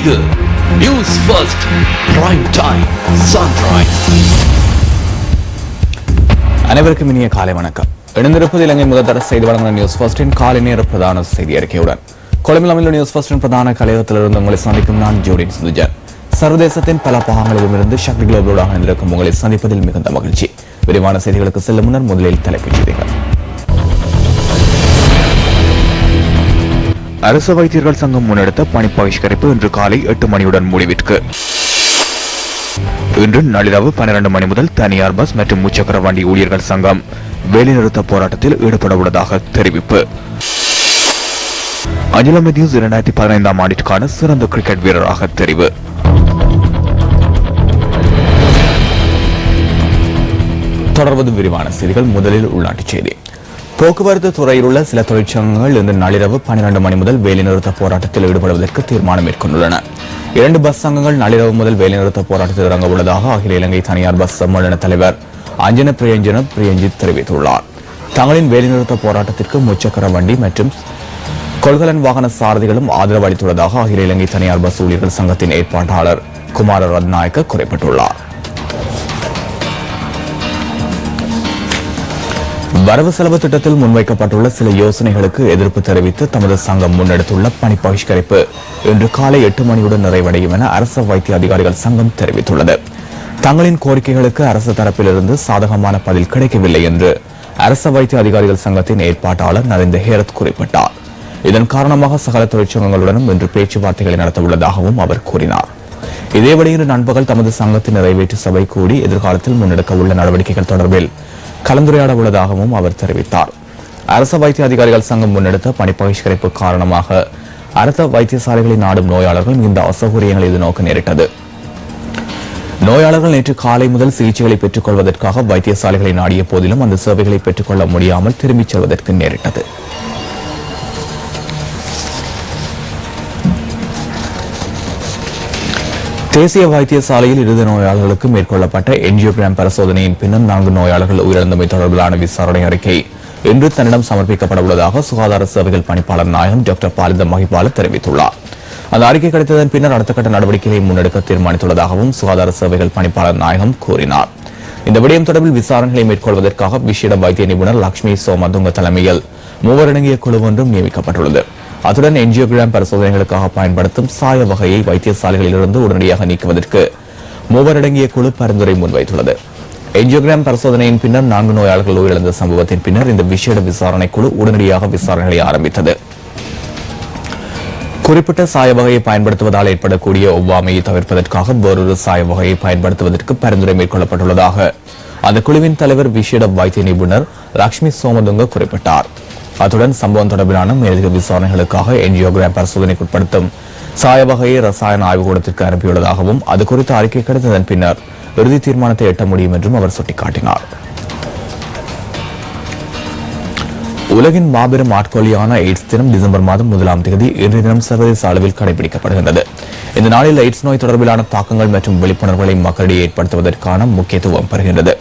இது news first prime time sunrise. அனைவருக்கும் இனிய காலை வணக்கம். இணைந்திருப்பது இலங்கை முதல்தர செய்தி வழங்குகிற நியூஸ் ஃபர்ஸ்டின் காலை நேர பிரதான செய்தி அறிக்கையுடன் கொழும்பில் அமைந்துள்ள நியூஸ் ஃபர்ஸ்டின் பிரதான கலையகத்திலிருந்து உங்களை சந்திக்கும் நான் ஜோடின் சுஜன். சர்வதேசத்தின் பல பாகங்களிலுமிருந்து சக்தி குளோபலோடாக இணைந்திருக்கும் உங்களை சந்திப்பதில் மிகுந்த மகிழ்ச்சி. விரிவான செய்திகளுக்கு செல்லும் முன்னர் முதலில் தலைப்புச் செய்திகள். அரசு வைத்தியர்கள் சங்கம் முன்னெடுத்த பணி பகிஷ்கரிப்பு இன்று காலை 8 மணியுடன் முடிவிற்கு. இன்று நள்ளிரவு 12 மணி முதல் தனியார் பஸ் மற்றும் முச்சக்கர வண்டி ஊழியர்கள் சங்கம் வேலைநிறுத்த போராட்டத்தில் ஈடுபட உள்ளதாக தெரிவிப்பு. அஞ்சலா மெத்யூஸ் 2015ஆம் ஆண்டிற்கான சிறந்த கிரிக்கெட் வீரராக தெரிவு. தொடர்வது விரிவான செய்திகள். முதலில் உள்நாட்டுச் செய்தி. போக்குவரத்து துறையில் உள்ள சில தொழிற்சங்கங்கள் இன்று நள்ளிரவு 12 மணி முதல் வேலைநிறுத்த போராட்டத்தில் ஈடுபடுவதற்கு தீர்மானம் மேற்கொண்டுள்ளன. 2 பஸ் சங்கங்கள் நள்ளிரவு முதல் வேலைநிறுத்த போராட்டத்தில் இறங்க உள்ளதாக அகில இலங்கை தனியார் பஸ் சம்மேளன தலைவர் அஞ்சன பிரியஞ்சித் தெரிவித்துள்ளார். தங்களின் வேலைநிறுத்த போராட்டத்திற்கு முச்சக்கர வண்டி மற்றும் கொள்கலன் வாகன சாரதிகளும் ஆதரவு அளித்துள்ளதாக அகில இலங்கை தனியார் பஸ் ஊழியர்கள் சங்கத்தின் ஏற்பாட்டாளர் குமார ரத்நாயக்க குறிப்பிட்டுள்ளார். வரவு செலவு திட்டத்தில் முன்வைக்கப்பட்டுள்ள சில யோசனைகளுக்கு எதிர்ப்பு தெரிவித்து தமது சங்கம் முன்னெடுத்துள்ள பணி பகிஷ்கரிப்பு இன்று காலை 8 மணியுடன் நிறைவடையும் என அரசு வைத்திய அதிகாரிகள் சங்கம் தெரிவித்துள்ளது. தங்களின் கோரிக்கைகளுக்கு அரசு தரப்பிலிருந்து சாதகமான பதில் கிடைக்கவில்லை என்று அரசு வைத்திய அதிகாரிகள் சங்கத்தின் ஏற்பாட்டாளர் நரேந்திர ஹேரத் குறிப்பிட்டார். இதன் காரணமாக சகல தொழிற்சங்கங்களுடனும் இன்று பேச்சுவார்த்தைகளை நடத்த உள்ளதாகவும் அவர் கூறினார். இதேவேளை இன்று நண்பகல் தமது சங்கத்தின் நிறைவேற்று சபை கூடி எதிர்காலத்தில் முன்னெடுக்க உள்ள நடவடிக்கைகள் தொடர்பில் கலந்துரையாட உள்ளதாகவும் அவர் தெரிவித்தார். அரசு வைத்திய அதிகாரிகள் சங்கம் முன்னெடுத்த பணி பகிஷ்கரிப்பு காரணமாக அரசு வைத்தியசாலைகளை நாடும் நோயாளர்கள் இந்த அசௌகரியங்களை எதிர்நோக்க நேரிட்டது. நோயாளர்கள் நேற்று காலை முதல் சிகிச்சைகளை பெற்றுக் கொள்வதற்காக வைத்தியசாலைகளை நாடிய போதிலும் அந்த சேவைகளை பெற்றுக் கொள்ள முடியாமல் திரும்பிச் செல்வதற்கு நேரிட்டது. தேசிய வைத்தியசாலையில் இறுதி நோயாளர்களுக்கு மேற்கொள்ளப்பட்ட என்ஜியோகிராம் பரிசோதனையின் பின்னர் 4 நோயாளர்கள் உயிரிழந்தமை தொடர்பிலான விசாரணை அறிக்கை இன்று தன்னிடம் சமர்ப்பிக்கப்பட உள்ளதாக சுகாதார சேவைகள் பணிப்பாளர் நாயகம் டாக்டர் பாலித மகிபால தெரிவித்துள்ளார். அந்த அறிக்கை கிடைத்ததன் பின்னர் அடுத்த கட்ட நடவடிக்கைகளை முன்னெடுக்க தீர்மானித்துள்ளதாகவும் சுகாதார சேவைகள் பணிப்பாளர் நாயகம் கூறினார். இந்த விடயம் தொடர்பில் விசாரணைகளை மேற்கொள்வதற்காக விசேட வைத்திய நிபுணர் லட்சுமி சோமதுங்க தலைமையில் 3 அடங்கிய குழு ஒன்றும் நியமிக்கப்பட்டுள்ளது. அத்துடன் என்ஜியோகிராம் பரிசோதனைகளுக்காக பயன்படுத்தும் சாய வகையை வைத்தியசாலைகளிலிருந்து உடனடியாக நீக்குவதற்கு 3 அடங்கிய குழு பரிந்துரை முன்வைத்துள்ளது. என்ஜியோகிராம் பரிசோதனையின் பின்னர் 4 நோயாளர்கள் உயிரிழந்த சம்பவத்தின் பின்னர் இந்த விசேட விசாரணை குழு உடனடியாக விசாரணைகளை ஆரம்பித்தது. குறிப்பிட்ட சாய வகையை பயன்படுத்துவதால் ஏற்படக்கூடிய ஒவ்வாமையை தவிர்ப்பதற்காக வேறொரு சாய வகையை பயன்படுத்துவதற்கு பரிந்துரை மேற்கொள்ளப்பட்டுள்ளதாக அந்த குழுவின் தலைவர் விசேட வைத்திய நிபுணர் லட்சுமி சோமதுங்க குறிப்பிட்டார். அத்துடன் சம்பவம் தொடர்பிலான மேலதிக விசாரணைகளுக்காக என்ஜியோகிராம் பரிசோதனைக்கு உட்படுத்தும் சாய வகையை ரசாயன ஆய்வுக்கூடத்திற்கு அனுப்பியுள்ளதாகவும் அது குறித்த அறிக்கை கிடைத்ததன் பின்னர் இறுதி தீர்மானத்தை எட்ட முடியும் என்றும் அவர் சுட்டிக்காட்டினார். உலகின் மாபெரும் ஆட்கொல்லியான எய்ட்ஸ் தினம் டிசம்பர் மாதம் 1ஆம் தேதி இன்றைய தினம் சர்வதேச அளவில் கடைபிடிக்கப்படுகின்றது. இந்த நாளில் எய்ட்ஸ் நோய் தொடர்பிலான தாக்கங்கள் மற்றும் விழிப்புணர்வுகளை மக்களிடையே ஏற்படுத்துவதற்கான முக்கியத்துவம் பெறுகின்றது.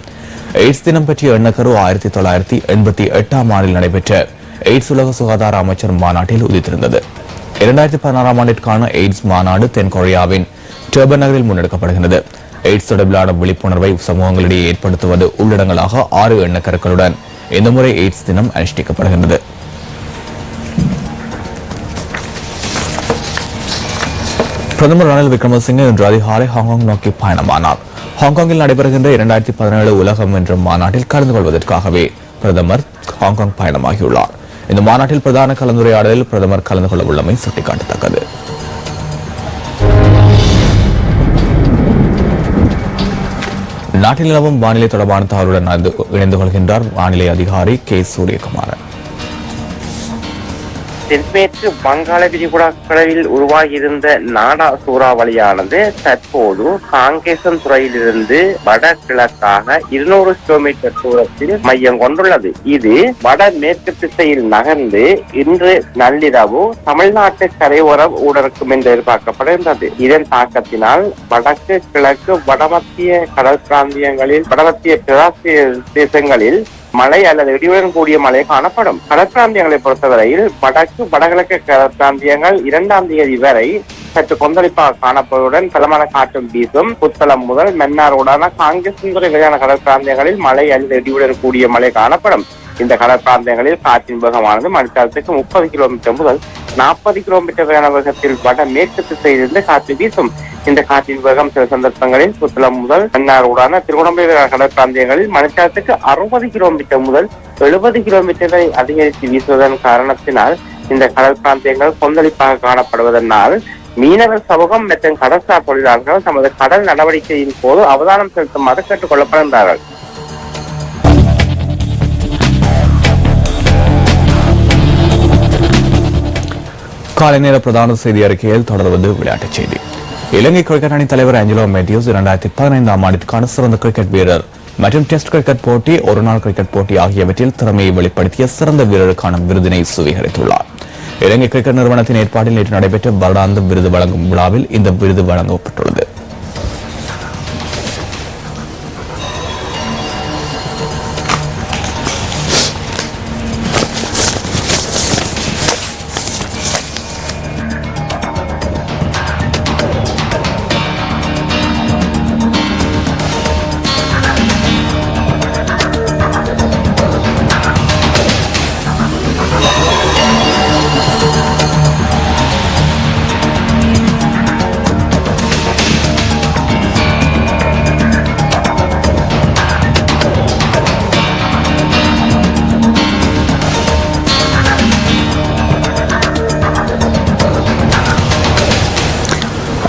எய்ட்ஸ் தினம் பற்றிய எண்ணக்கரு 1988ஆம் ஆண்டில் நடைபெற்ற எய்ட்ஸ் உலக சுகாதார அமைச்சர் மாநாட்டில் உதித்திருந்தது. 2016ஆம் ஆண்டிற்கான எய்ட்ஸ் மாநாடு தென்கொரியாவின் டர்பன் நகரில் முன்னெடுக்கப்படுகிறது. எய்ட்ஸ் தொடர்பிலான விழிப்புணர்வை சமூகங்களிடையே ஏற்படுத்துவது உள்ளடங்கலாக 6 எண்ணக்கருக்களுடன் இந்த முறை எய்ட்ஸ் தினம் அனுஷ்டிக்கப்படுகின்றது. பிரதமர் ரணில் விக்ரமசிங்கே இன்று அதிகாலை ஹாங்காங் நோக்கி பயணமானார். ஹாங்காங்கில் நடைபெறுகின்ற 2017 உலகம் என்ற மாநாட்டில் கலந்து கொள்வதற்காகவே பிரதமர் ஹாங்காங் பயணமாகியுள்ளார். இந்த மாநாட்டில் பிரதான கலந்துரையாடலில் பிரதமர் கலந்து கொள்ள உள்ளமை சுட்டிக்காட்டத்தக்கது. நாட்டில் நிலவும் வானிலை தொடர்பான தகவலுடன் இணைந்து கொள்கின்றார் வானிலை அதிகாரி கே சூரியகுமாரன். தென்மேற்கு வங்காள விரிகுடா கடலில் உருவாகியிருந்த நாடா சூறாவளியானது தற்போது காங்கேசன் துறையிலிருந்து வடகிழக்காக 200 கிலோமீட்டர் தூரத்தில் மையம் கொண்டுள்ளது. இது வடமேற்கு திசையில் நகர்ந்து இன்று நள்ளிரவு தமிழ்நாட்டு கரையோரம் ஊடறுக்கும் என்று எதிர்பார்க்கப்படுகின்றது. இதன் தாக்கத்தினால் வடக்கு கிழக்கு வடமத்திய கடல் பிராந்தியங்களில் வடமத்திய பிரதேசங்களில் மழை அல்லது இடியுடன் கூடிய மழை காணப்படும். கடற்பிராந்தியங்களை பொறுத்தவரையில் வடக்கு வடகிழக்கு கடற்பிராந்தியங்கள் 2ஆம் தேதி வரை சற்று கொந்தளிப்பாக காணப்படுவதுடன் பலமான காற்றும் வீசும். புத்தளம் முதல் மன்னாரோடான காங்கேசன்துறை வரையான கடல் பிராந்தியங்களில் மழை அல்லது இடியுடன் கூடிய மழை காணப்படும். இந்த கடல் பிராந்தியங்களில் காற்றின் வேகமானது மணித்தாரத்துக்கு 30 கிலோமீட்டர் முதல் 40 கிலோமீட்டர் வரையான வேகத்தில் வட மேற்கு திசையிலிருந்து காற்று வீசும். இந்த காற்றின் வேகம் சில சந்தர்ப்பங்களில் புத்தளம் முதல் மன்னாரோடான திருவண்ணாமலை கடல் பிராந்தியங்களில் மணித்தாரத்துக்கு 60 கிலோமீட்டர் முதல் 70 கிலோமீட்டர் வரை அதிகரித்து வீசுவதன் காரணத்தினால் இந்த கடல் பிராந்தியங்கள் கொந்தளிப்பாக காணப்படுவதனால் மீனவர் சமூகம் மற்றும் கடற்சார் தொழிலாளர்கள் தமது கடல் நடவடிக்கையின் போது அவதானம் செலுத்துமாறு கேட்டுக் கொள்ளப்படுகின்றார்கள். காலை நேர பிரதான செய்தி அறிக்கையில் தொடர்வது விளையாட்டுச் செய்தி. இலங்கை கிரிக்கெட் அணி தலைவர் ஆஞ்சலோ மேத்யூஸ் 2015ஆம் ஆண்டிற்கான சிறந்த கிரிக்கெட் வீரர் மற்றும் டெஸ்ட் கிரிக்கெட் போட்டி, ஒருநாள் கிரிக்கெட் போட்டி ஆகியவற்றில் திறமையை வெளிப்படுத்திய சிறந்த வீரருக்கான விருதினை சுவீகரித்துள்ளார். இலங்கை கிரிக்கெட் நிறுவனத்தின் ஏற்பாட்டில் நேற்று நடைபெற்ற வருடாந்த விருது வழங்கும் விழாவில் இந்த விருது வழங்கப்பட்டுள்ளது.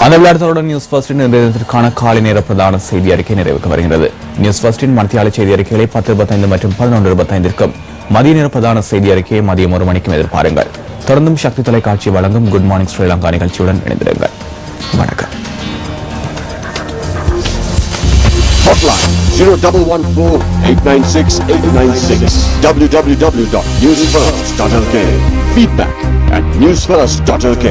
அந்த விளையாட்டுடன் நியூஸ் ஃபர்ஸ்டின் இன்றைய காலை நேர பிரதான செய்தி அறிக்கை நிறைவுக்கு வருகிறது. நியூஸ் ஃபர்ஸ்டின் மத்தியால செய்தி அறிக்கைகளை 10:25 மற்றும் 11:25 மதிய நேர பிரதான செய்தி அறிக்கையை மதியம் 1 மணிக்கும் எதிர்பாருங்கள். தொடர்ந்தும் சக்தி தொலைக்காட்சி வழங்கும் குட் மார்னிங் ஸ்ரீலங்கா நிகழ்ச்சியுடன் இணைந்திருங்கள். வணக்கம். Hotline 0114-896-896 www.newsfirst.lk. Feedback at newsfirst.lk.